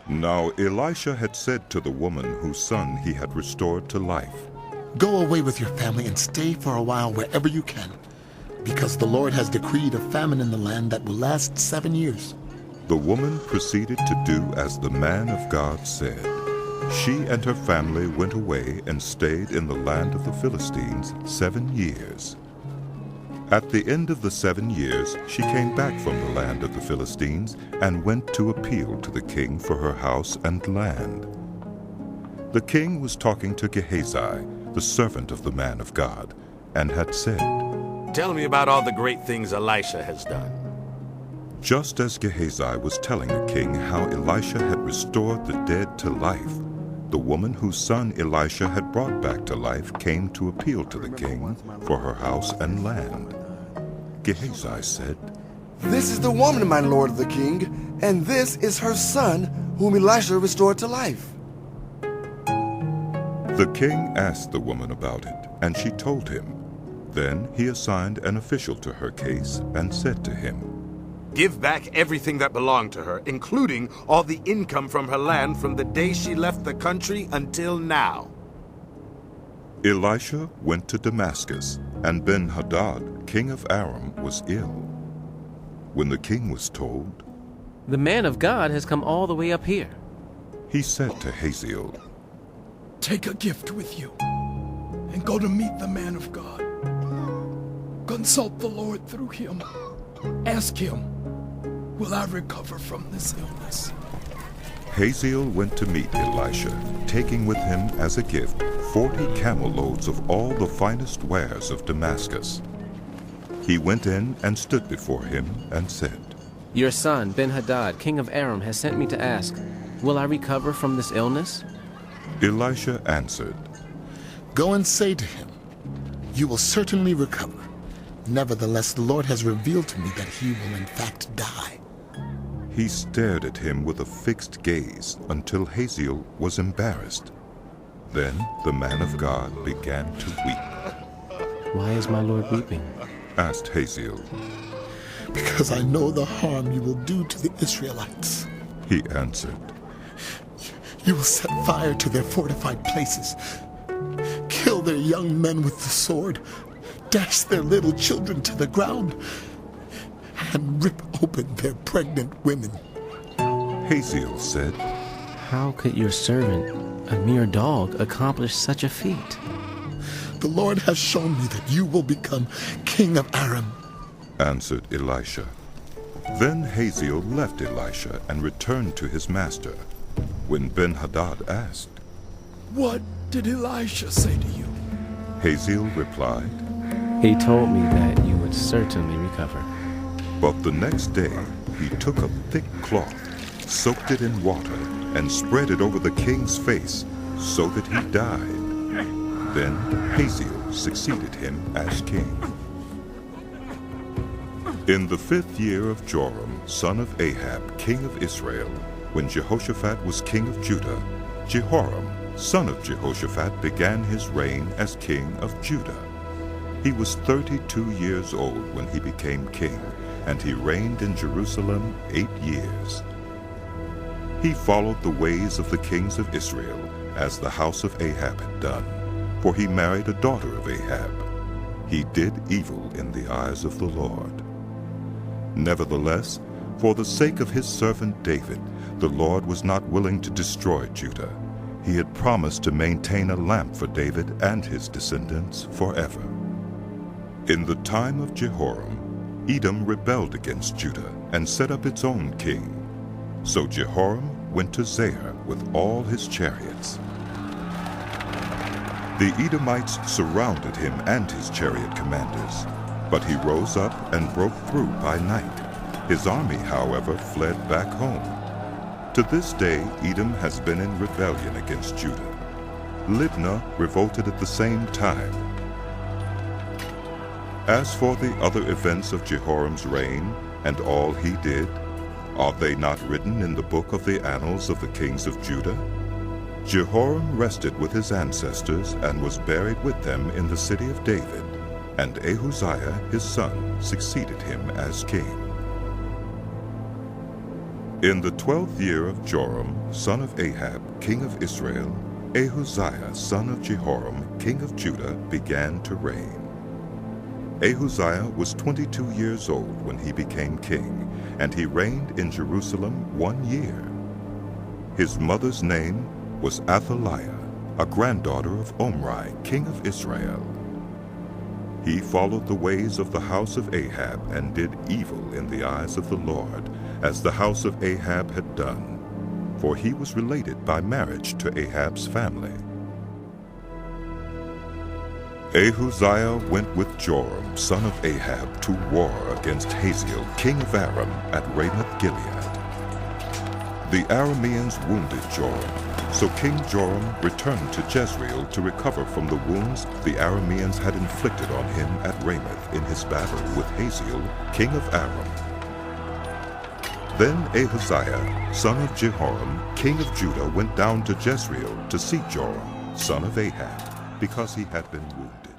Now Elisha had said to the woman whose son he had restored to life, "Go away with your family and stay for a while wherever you can, because the Lord has decreed a famine in the land that will last 7 years." The woman proceeded to do as the man of God said. She and her family went away and stayed in the land of the Philistines 7 years. At the end of the 7 years, she came back from the land of the Philistines and went to appeal to the king for her house and land. The king was talking to Gehazi, the servant of the man of God, and had said, "Tell me about all the great things Elisha has done." Just as Gehazi was telling the king how Elisha had restored the dead to life, the woman whose son Elisha had brought back to life came to appeal to the king for her house and land. Gehazi said, "This is the woman, my lord the king, and this is her son, whom Elisha restored to life." The king asked the woman about it, and she told him. Then he assigned an official to her case and said to him, "Give back everything that belonged to her, including all the income from her land from the day she left the country until now." Elisha went to Damascus, and Ben-Hadad, king of Aram, was ill. When the king was told, "The man of God has come all the way up here," he said to Hazael, "Take a gift with you and go to meet the man of God. Consult the Lord through him. Ask him, will I recover from this illness?" Hazael went to meet Elisha, taking with him as a gift 40 camel loads of all the finest wares of Damascus. He went in and stood before him and said, "Your son, Ben-Hadad, king of Aram, has sent me to ask, will I recover from this illness?" Elisha answered, "Go and say to him, you will certainly recover. Nevertheless, the Lord has revealed to me that he will in fact die." He stared at him with a fixed gaze until Hazael was embarrassed. Then the man of God began to weep. "Why is my lord weeping?" asked Hazael. "Because I know the harm you will do to the Israelites." He answered, "You will set fire to their fortified places, kill their young men with the sword, dash their little children to the ground, and rip open their pregnant women." Hazael said, "How could your servant, a mere dog, accomplish such a feat?" "The Lord has shown me that you will become king of Aram," answered Elisha. Then Hazael left Elisha and returned to his master. When Ben-Hadad asked, "What did Elisha say to you?" Hazael replied, "He told me that you would certainly recover." But the next day he took a thick cloth, soaked it in water, and spread it over the king's face, so that he died. Then Hazael succeeded him as king. In the 5th year of Joram, son of Ahab, king of Israel, when Jehoshaphat was king of Judah, Jehoram, son of Jehoshaphat, began his reign as king of Judah. He was 32 years old when he became king, and he reigned in Jerusalem 8 years. He followed the ways of the kings of Israel, as the house of Ahab had done, for he married a daughter of Ahab. He did evil in the eyes of the Lord. Nevertheless, for the sake of his servant David, the Lord was not willing to destroy Judah. He had promised to maintain a lamp for David and his descendants forever. In the time of Jehoram, Edom rebelled against Judah and set up its own king. So Jehoram went to Zair with all his chariots. The Edomites surrounded him and his chariot commanders, but he rose up and broke through by night. His army, however, fled back home. To this day, Edom has been in rebellion against Judah. Libnah revolted at the same time. As for the other events of Jehoram's reign and all he did, are they not written in the book of the annals of the kings of Judah? Jehoram rested with his ancestors and was buried with them in the city of David, and Ahaziah his son succeeded him as king. In the 12th year of Joram, son of Ahab, king of Israel, Ahaziah, son of Jehoram, king of Judah, began to reign. Ahaziah was 22 years old when he became king, and he reigned in Jerusalem 1 year. His mother's name was Athaliah, a granddaughter of Omri, king of Israel. He followed the ways of the house of Ahab and did evil in the eyes of the Lord, as the house of Ahab had done, for he was related by marriage to Ahab's family. Ahaziah went with Joram, son of Ahab, to war against Hazael, king of Aram, at Ramoth-Gilead. The Arameans wounded Joram, so King Joram returned to Jezreel to recover from the wounds the Arameans had inflicted on him at Ramoth in his battle with Hazael, king of Aram. Then Ahaziah, son of Jehoram, king of Judah, went down to Jezreel to see Joram, son of Ahab, because he had been wounded.